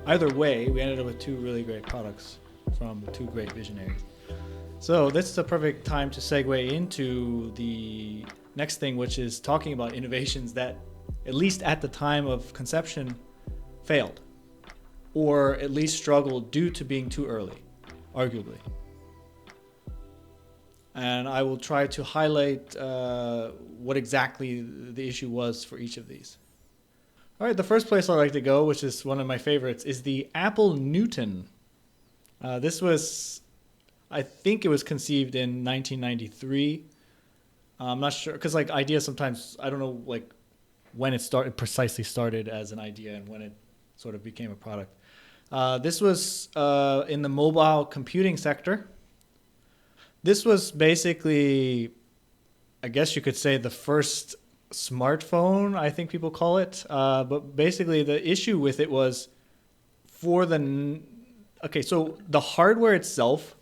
either way, we ended up with two really great products from two great visionaries. So this is a perfect time to segue into the next thing, which is talking about innovations that, at least at the time of conception, failed, or at least struggled due to being too early, arguably. And I will try to highlight what exactly the issue was for each of these. All right, the first place I like to go, which is one of my favorites, is the Apple Newton. This was, I think it was conceived in 1993. I'm not sure, because like ideas sometimes, I don't know like when it precisely started as an idea and when it sort of became a product. This was in the mobile computing sector. This was basically, I guess you could say, the first smartphone, I think people call it. But basically the issue with it was so the hardware itself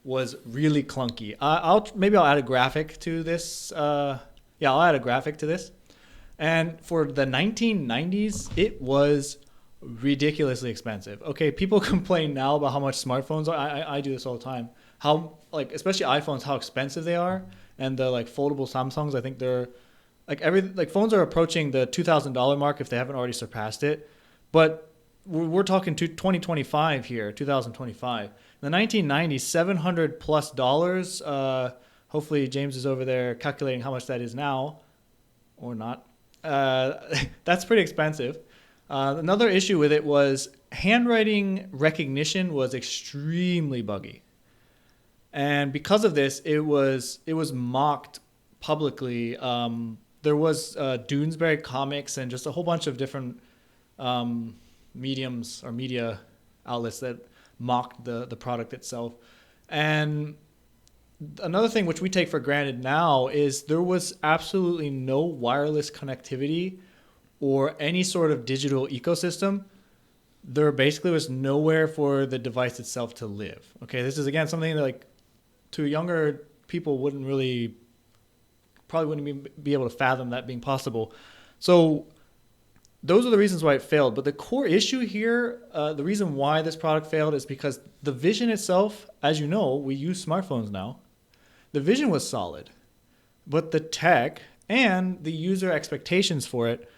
was really clunky. Maybe I'll add a graphic to this. I'll add a graphic to this. And for the 1990s, it was ridiculously expensive. Okay, people complain now about how much smartphones are. I do this all the time. How, like, especially iPhones, how expensive they are, and the like foldable Samsungs. I think they're like phones are approaching the $2,000 mark if they haven't already surpassed it. But we're talking 2025 here, 2025. In the 1990s, $700+. Hopefully James is over there calculating how much that is now, or not. That's pretty expensive. Another issue with it was handwriting recognition was extremely buggy. And because of this, it was mocked publicly. There was Doonesbury Comics and just a whole bunch of different mediums or media outlets that mocked the product itself. And another thing which we take for granted now is there was absolutely no wireless connectivity or any sort of digital ecosystem. There basically was nowhere for the device itself to live. Okay, this is again something that, like, to younger people probably wouldn't be able to fathom that being possible. So those are the reasons why it failed. But the core issue here, the reason why this product failed, is because the vision itself, as you know, we use smartphones now. The vision was solid, but the tech and the user expectations for it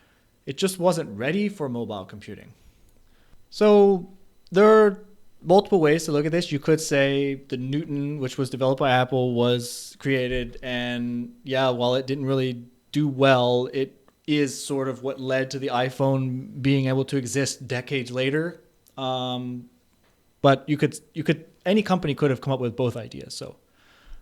just wasn't ready for mobile computing. So there are multiple ways to look at this. You could say the Newton, which was developed by Apple, was created, and while it didn't really do well, it is sort of what led to the iPhone being able to exist decades later. But any company could have come up with both ideas. So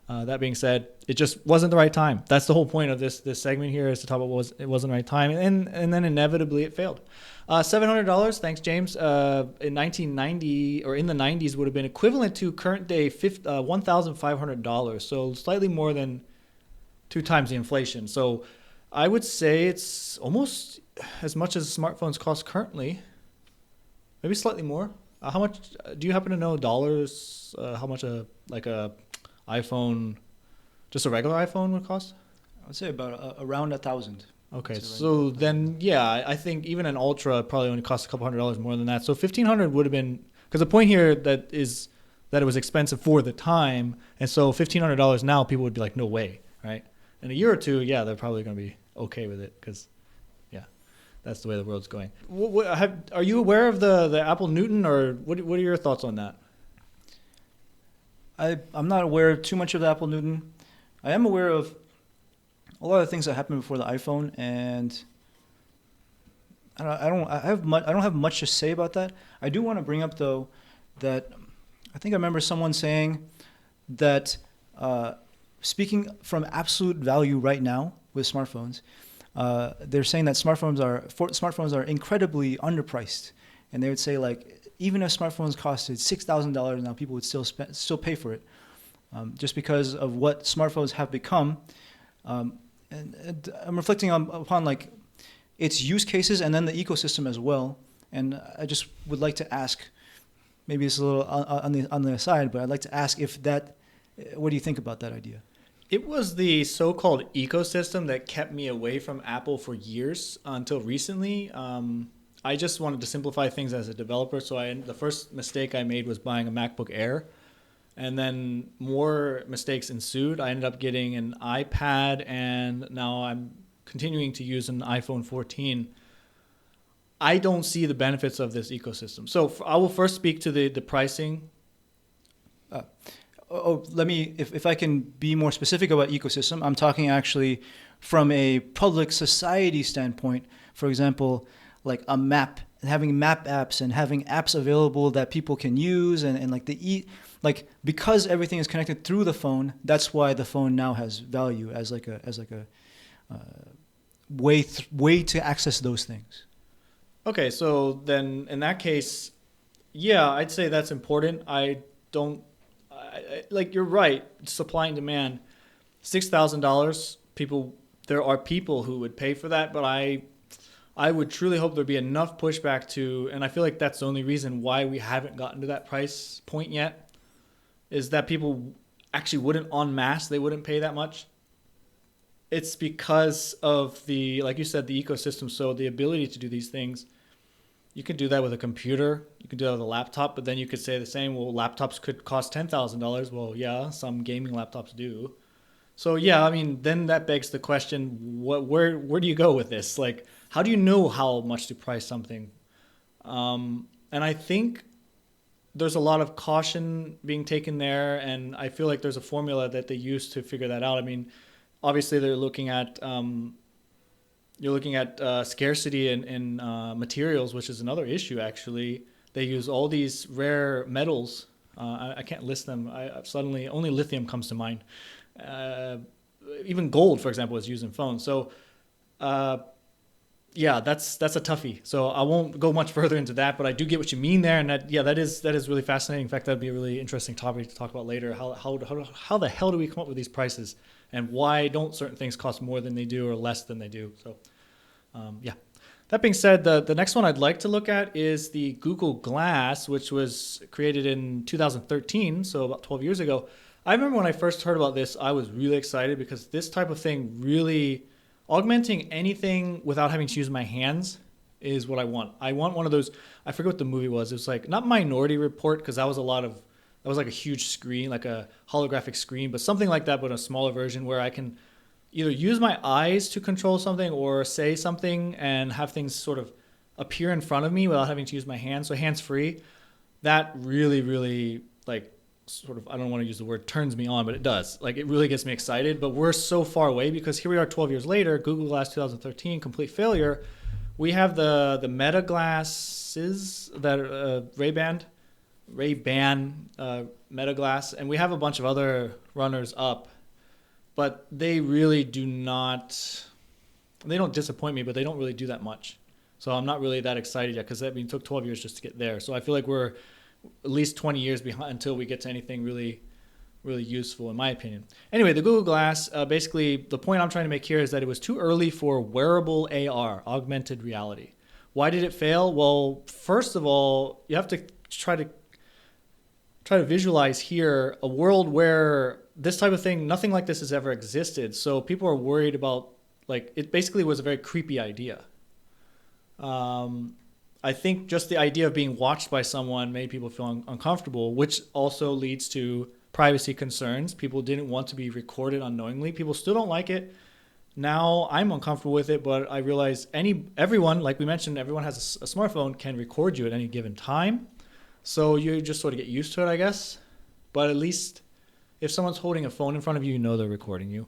that being said, it just wasn't the right time. That's the whole point of this segment here, is to talk about it wasn't the right time, and then inevitably it failed. $700, thanks James, in 1990 or in the 90s would have been equivalent to current day $1,500, so slightly more than 2 times the inflation. So I would say it's almost as much as smartphones cost currently, maybe slightly more. How much do you happen to know dollars? How much a iPhone, just a regular iPhone, would cost? I would say about around $1,000. Okay, so then I think even an Ultra probably only costs a couple $100 more than that. So $1,500 would have been, because the point here that is that it was expensive for the time, and so $1,500 now people would be like, no way, right? In a year or two, they're probably going to be okay with it, because that's the way the world's going. Are you aware of the Apple Newton, or what are your thoughts on that? I'm not aware too much of the Apple Newton. I am aware of a lot of things that happened before the iPhone, and I don't have much to say about that. I do want to bring up though that I think I remember someone saying that speaking from absolute value right now with smartphones, they're saying that smartphones are incredibly underpriced, and they would say, like, even if smartphones costed $6,000 now, people would still pay for it, just because of what smartphones have become. And I'm reflecting upon like its use cases and then the ecosystem as well. And I just would like to ask, maybe it's a little on the aside, but I'd like to ask what do you think about that idea? It was the so-called ecosystem that kept me away from Apple for years until recently. I just wanted to simplify things as a developer. So the first mistake I made was buying a MacBook Air, and then more mistakes ensued. I ended up getting an iPad, and now I'm continuing to use an iPhone 14. I don't see the benefits of this ecosystem. So I will first speak to the pricing. Let me, if I can be more specific about ecosystem, I'm talking actually from a public society standpoint. For example, like a map, having map apps and having apps available that people can use, and like like because everything is connected through the phone, that's why the phone now has value as like a way to access those things. Okay, so then in that case, yeah, I'd say that's important. Like you're right, supply and demand. $6,000, there are people who would pay for that, but I would truly hope there'd be enough pushback and I feel like that's the only reason why we haven't gotten to that price point yet, is that people actually wouldn't en masse, they wouldn't pay that much. It's because of like you said, the ecosystem. So the ability to do these things, you could do that with a computer, you could do that with a laptop, but then you could say the same, well, laptops could cost $10,000. Well, yeah, some gaming laptops do. So yeah, I mean, then that begs the question, where do you go with this? Like, how do you know how much to price something? And I think there's a lot of caution being taken there, and I feel like there's a formula that they use to figure that out. I mean, obviously they're looking at scarcity in materials, which is another issue. Actually, they use all these rare metals. I can't list them. Suddenly only lithium comes to mind. Even gold, for example, is used in phones. So, yeah, that's a toughie. So I won't go much further into that, but I do get what you mean there, and that is really fascinating. In fact, that'd be a really interesting topic to talk about later. How the hell do we come up with these prices, and why don't certain things cost more than they do or less than they do? So, yeah. That being said, the next one I'd like to look at is the Google Glass, which was created in 2013, so about 12 years ago. I remember when I first heard about this, I was really excited because this type of thing really, augmenting anything without having to use my hands is what I want. I want one of those, I forget what the movie was. It was like, not Minority Report, because that was like a huge screen, like a holographic screen, but something like that, but a smaller version where I can either use my eyes to control something or say something and have things sort of appear in front of me without having to use my hands. So hands free. That really, really, like, sort of, I don't want to use the word turns me on, but it does. Like, it really gets me excited. But we're so far away because here we are 12 years later, Google Glass 2013, complete failure. We have the Meta glasses that are Ray-Ban Meta Glass, and we have a bunch of other runners up. But they really they don't disappoint me, but they don't really do that much. So I'm not really that excited yet because it took 12 years just to get there. So I feel like we're at least 20 years behind until we get to anything really, really useful, in my opinion. Anyway, the Google Glass, basically the point I'm trying to make here is that it was too early for wearable AR, augmented reality. Why did it fail? Well, first of all, you have to try to visualize here a world where this type of thing, nothing like this has ever existed. So people are worried about, like, it basically was a very creepy idea. I think just the idea of being watched by someone made people feel uncomfortable, which also leads to privacy concerns. People didn't want to be recorded unknowingly. People still don't like it. Now I'm uncomfortable with it, but I realize everyone, like we mentioned, everyone has a smartphone, can record you at any given time. So you just sort of get used to it, I guess. But at least if someone's holding a phone in front of you, you know they're recording you.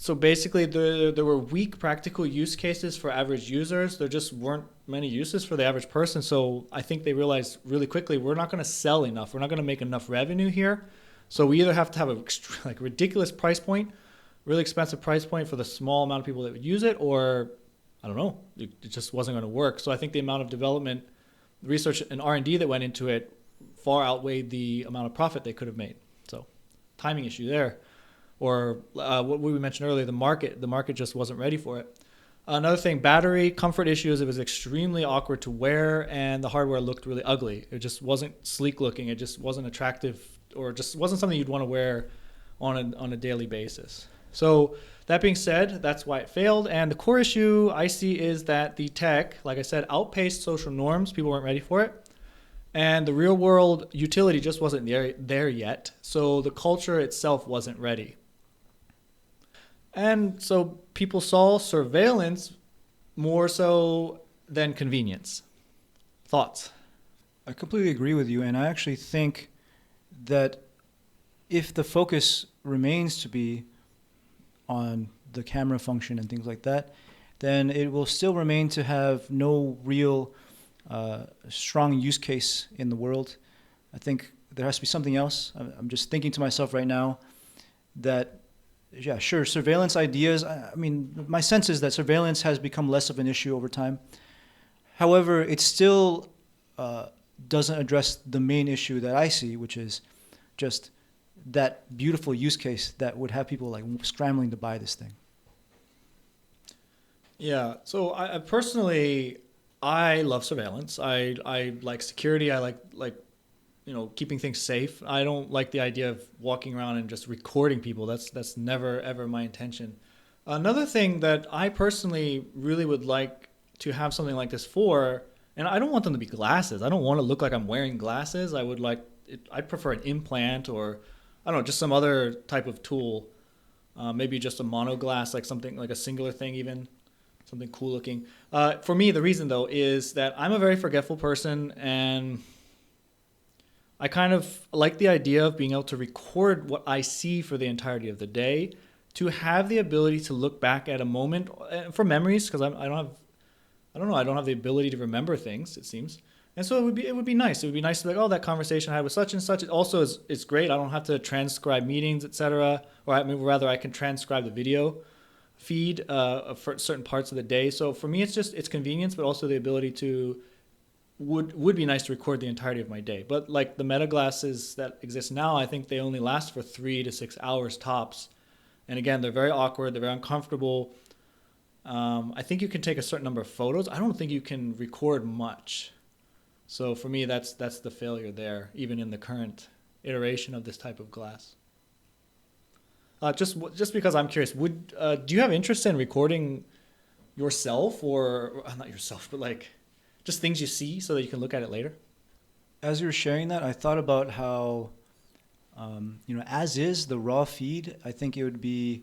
So basically, there were weak practical use cases for average users. There just weren't many uses for the average person. So I think they realized really quickly, we're not going to sell enough. We're not going to make enough revenue here. So we either have to have a ridiculous price point, really expensive price point for the small amount of people that would use it, or I don't know, it just wasn't going to work. So I think the amount of development, research, and R&D that went into it far outweighed the amount of profit they could have made. So timing issue there. Or what we mentioned earlier, the market just wasn't ready for it. Another thing, battery comfort issues. It was extremely awkward to wear, and the hardware looked really ugly. It just wasn't sleek looking. It just wasn't attractive, or just wasn't something you'd want to wear on a daily basis. So that being said, that's why it failed. And the core issue I see is that the tech, like I said, outpaced social norms. People weren't ready for it. And the real world utility just wasn't there yet. So the culture itself wasn't ready. And so people saw surveillance more so than convenience. Thoughts? I completely agree with you, and I actually think that if the focus remains to be on the camera function and things like that, then it will still remain to have no real strong use case in the world. I think there has to be something else. I'm just thinking to myself right now that, yeah, sure, surveillance ideas. I mean, my sense is that surveillance has become less of an issue over time. However, it still doesn't address the main issue that I see, which is just that beautiful use case that would have people like scrambling to buy this thing. Yeah. So I personally, I love surveillance. I like security. I like keeping things safe. I don't like the idea of walking around and just recording people. That's never ever my intention. Another thing that I personally really would like to have something like this for, and I don't want them to be glasses. I don't want to look like I'm wearing glasses. I'd prefer an implant, or I don't know, just some other type of tool. Maybe just a monoglass, like something like a singular thing even. Something cool looking. For me, the reason though is that I'm a very forgetful person, and I kind of like the idea of being able to record what I see for the entirety of the day, to have the ability to look back at a moment for memories, because I don't have the ability to remember things, it seems. And so it would be nice. It would be nice to be like, oh, that conversation I had with such and such. It also is great. I don't have to transcribe meetings, etc. Or rather, I can transcribe the video feed for certain parts of the day. So for me, it's convenience, but also the ability to would be nice to record the entirety of my day. But like the meta glasses that exist now, I think they only last for 3 to 6 hours tops. And again, they're very awkward. They're very uncomfortable. I think you can take a certain number of photos. I don't think you can record much. So for me, that's the failure there, even in the current iteration of this type of glass. Just because I'm curious, do you have interest in recording yourself, or not yourself, but like just things you see so that you can look at it later? As you were sharing that, I thought about how, as is the raw feed, I think it would be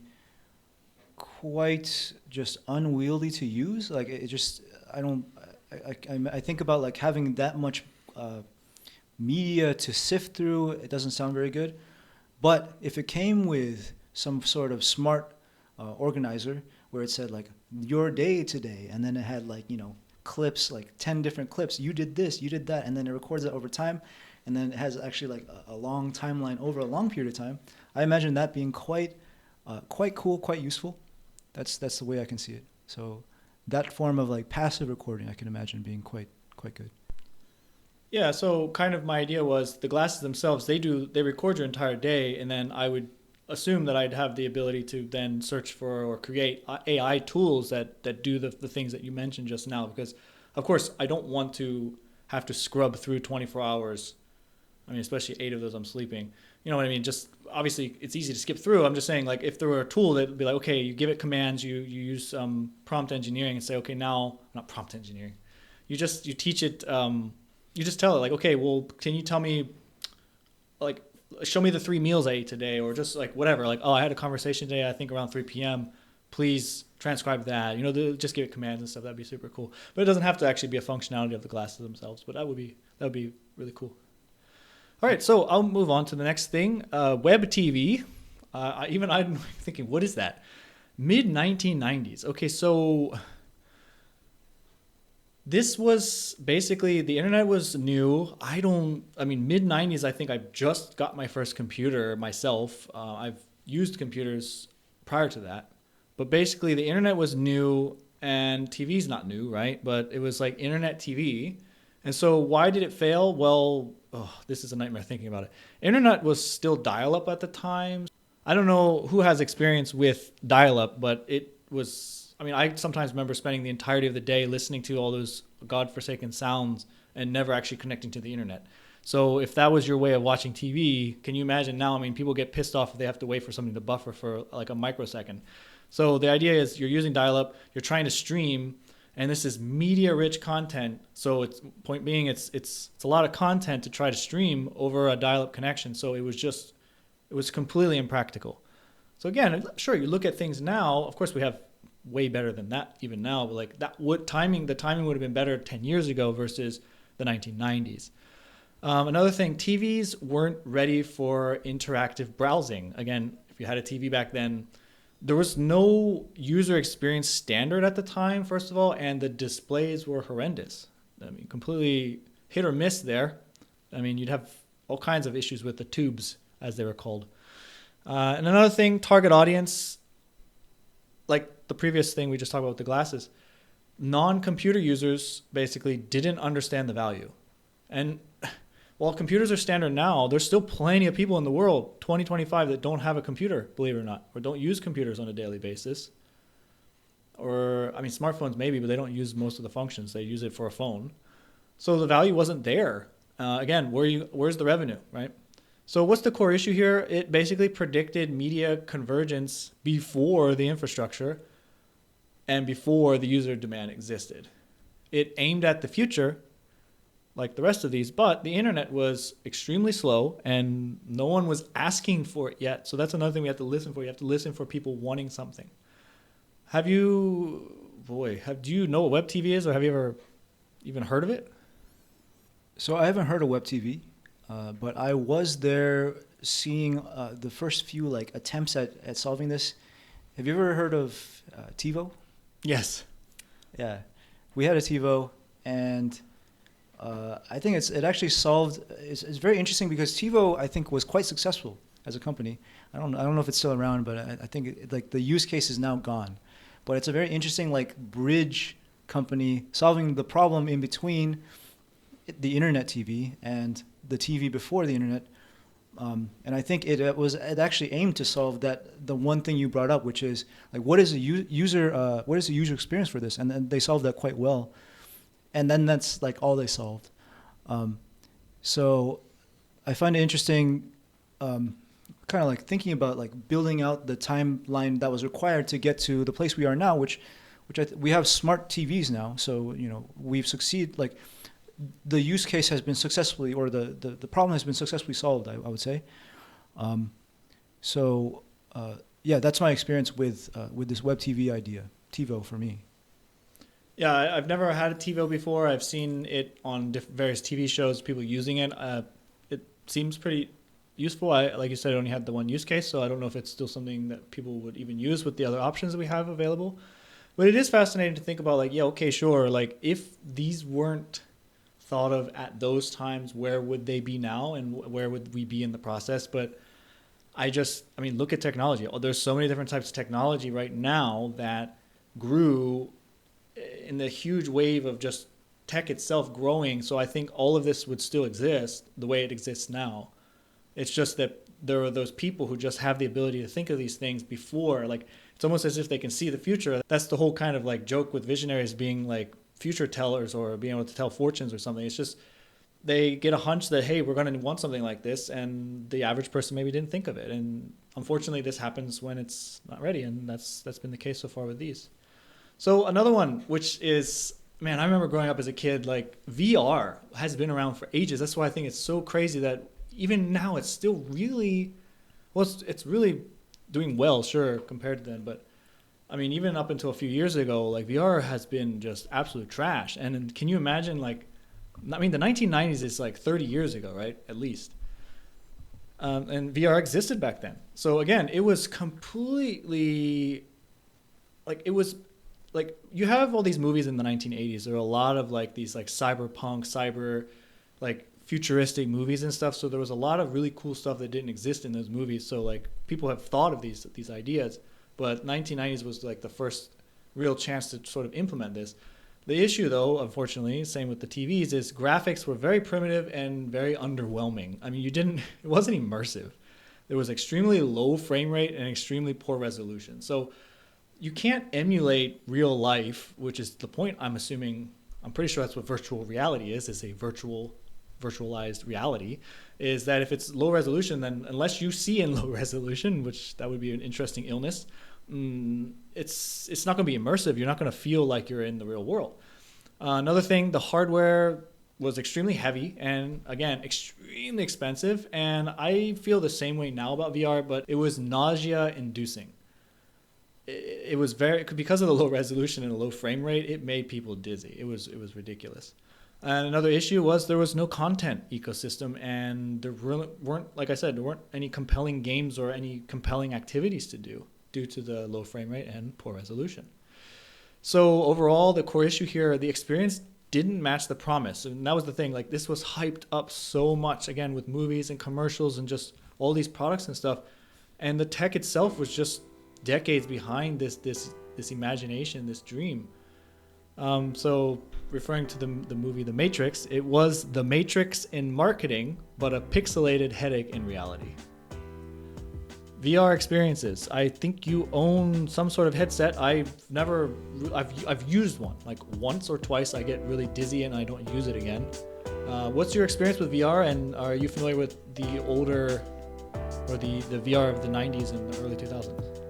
quite just unwieldy to use. Like it just, I think about like having that much media to sift through. It doesn't sound very good. But if it came with some sort of smart organizer where it said like your day today, and then it had like, clips, like 10 different clips. You did this, you did that, and then it records it over time, and then it has actually like a long timeline over a long period of time. I imagine that being quite cool, quite useful. That's the way I can see it. So that form of like passive recording, I can imagine being quite good. Yeah, so kind of my idea was the glasses themselves, they record your entire day, and then I would assume that I'd have the ability to then search for or create AI tools that do the things that you mentioned just now, because of course I don't want to have to scrub through 24 hours. I mean, especially 8 of those I'm sleeping. You know what I mean? Just obviously it's easy to skip through. I'm just saying, like, if there were a tool that would be like, okay, you give it commands, you use prompt engineering and say, okay, now, not prompt engineering. You teach it, you just tell it like, okay, well, can you tell me, like, show me the 3 meals I ate today, or just like whatever. Like, oh, I had a conversation today, I think around 3 p.m. Please transcribe that. Just give it commands and stuff. That'd be super cool. But it doesn't have to actually be a functionality of the glasses themselves. But that would be really cool. All right, so I'll move on to the next thing. Web TV. I'm thinking, what is that? Mid 1990s. Okay, so this was basically, the internet was new. Mid 90s, I think I just got my first computer myself. I've used computers prior to that. But basically, the internet was new, and TV's not new, right? But it was like internet TV. And so why did it fail? Well, this is a nightmare thinking about it. Internet was still dial-up at the time. I don't know who has experience with dial-up, but it was, I sometimes remember spending the entirety of the day listening to all those godforsaken sounds and never actually connecting to the internet. So if that was your way of watching TV, can you imagine now? People get pissed off if they have to wait for something to buffer for like a microsecond. So the idea is you're using dial-up, you're trying to stream, and this is media-rich content. So it's point being, it's a lot of content to try to stream over a dial-up connection. So it was completely impractical. So again, sure, you look at things now. Of course, we have way better than that even now. But like the timing would have been better 10 years ago versus the 1990s. Another thing, TVs weren't ready for interactive browsing. Again, if you had a TV back then, there was no user experience standard at the time, first of all, and the displays were horrendous. I mean, completely hit or miss there. I mean, you'd have all kinds of issues with the tubes, as they were called. And another thing, target audience, like the previous thing we just talked about with the glasses, non-computer users basically didn't understand the value. And while computers are standard now, there's still plenty of people in the world, 2025, that don't have a computer, believe it or not, or don't use computers on a daily basis. Or, I mean, smartphones maybe, but they don't use most of the functions. They use it for a phone. So the value wasn't there. Again, where's the revenue, right? So what's the core issue here? It basically predicted media convergence before the infrastructure and before the user demand existed. It aimed at the future, like the rest of these, but the internet was extremely slow and no one was asking for it yet. So that's another thing we have to listen for. You have to listen for people wanting something. Do you know what web TV is, or have you ever even heard of it? So I haven't heard of web TV, but I was there seeing the first few like attempts at solving this. Have you ever heard of TiVo? Yes. Yeah, we had a TiVo, and I think it actually solved. It's very interesting because TiVo, I think, was quite successful as a company. I don't know if it's still around, but I think like the use case is now gone. But it's a very interesting like bridge company solving the problem in between the internet TV and the TV before the internet. And I think it actually aimed to solve the one thing you brought up, which is like what is the user experience for this, and then they solved that quite well. And then that's like all they solved. So I find it interesting, kind of like thinking about like building out the timeline that was required to get to the place we are now, which we have smart TVs now. So we've succeeded. Like the use case has been successfully, or the problem has been successfully solved, I would say. Yeah, that's my experience with this web TV idea, TiVo for me. Yeah, I've never had a TiVo before. I've seen it on various TV shows, people using it. It seems pretty useful. Like you said, I only had the one use case, so I don't know if it's still something that people would even use with the other options that we have available. But it is fascinating to think about, like, yeah, okay, sure. Like, if these weren't thought of at those times, where would they be now, and where would we be in the process? But I mean, look at technology. There's so many different types of technology right now that grew in the huge wave of just tech itself growing. So I think all of this would still exist the way it exists now. It's just that there are those people who just have the ability to think of these things before. Like, it's almost as if they can see the future. That's the whole kind of like joke with visionaries being like future tellers or being able to tell fortunes or something. It's just they get a hunch that, hey, we're going to want something like this, and the average person maybe didn't think of it. And unfortunately, this happens when it's not ready, and that's been the case so far with these. So another one, which is, man, I remember growing up as a kid, like VR has been around for ages. That's why I think it's so crazy that even now it's still really, well, it's really doing well, sure, compared to then. But I mean, even up until a few years ago, like VR has been just absolute trash. And can you imagine, like, I mean, the 1990s is like 30 years ago, right? At least. And VR existed back then. So again, it was completely, like, it was, like, you have all these movies in the 1980s. There are a lot of like these like cyber like futuristic movies and stuff. So there was a lot of really cool stuff that didn't exist in those movies. So like people have thought of these ideas, but 1990s was like the first real chance to sort of implement this. The issue, though, unfortunately, same with the TVs, is graphics were very primitive and very underwhelming. I mean, it wasn't immersive. There was extremely low frame rate and extremely poor resolution. So you can't emulate real life, which is the point. I'm pretty sure that's what virtual reality is a virtualized reality, is that if it's low resolution, then unless you see in low resolution, which that would be an interesting illness, it's not going to be immersive. You're not going to feel like you're in the real world. Another thing, the hardware was extremely heavy and, again, extremely expensive. And I feel the same way now about VR, but it was nausea inducing. It was very, because of the low resolution and the low frame rate, it made people dizzy. It was ridiculous. And another issue was there was no content ecosystem, and there weren't, like I said, there weren't any compelling games or any compelling activities to do due to the low frame rate and poor resolution. So overall, the core issue here, the experience didn't match the promise. And that was the thing. Like, this was hyped up so much, again, with movies and commercials and just all these products and stuff. And the tech itself was just decades behind this imagination, this dream. So referring to the movie The Matrix, it was The Matrix in marketing, but a pixelated headache in reality. VR experiences. I think you own some sort of headset. I've used one like once or twice. I get really dizzy and I don't use it again. What's your experience with VR, and are you familiar with the older or the VR of the 90s and the early 2000s?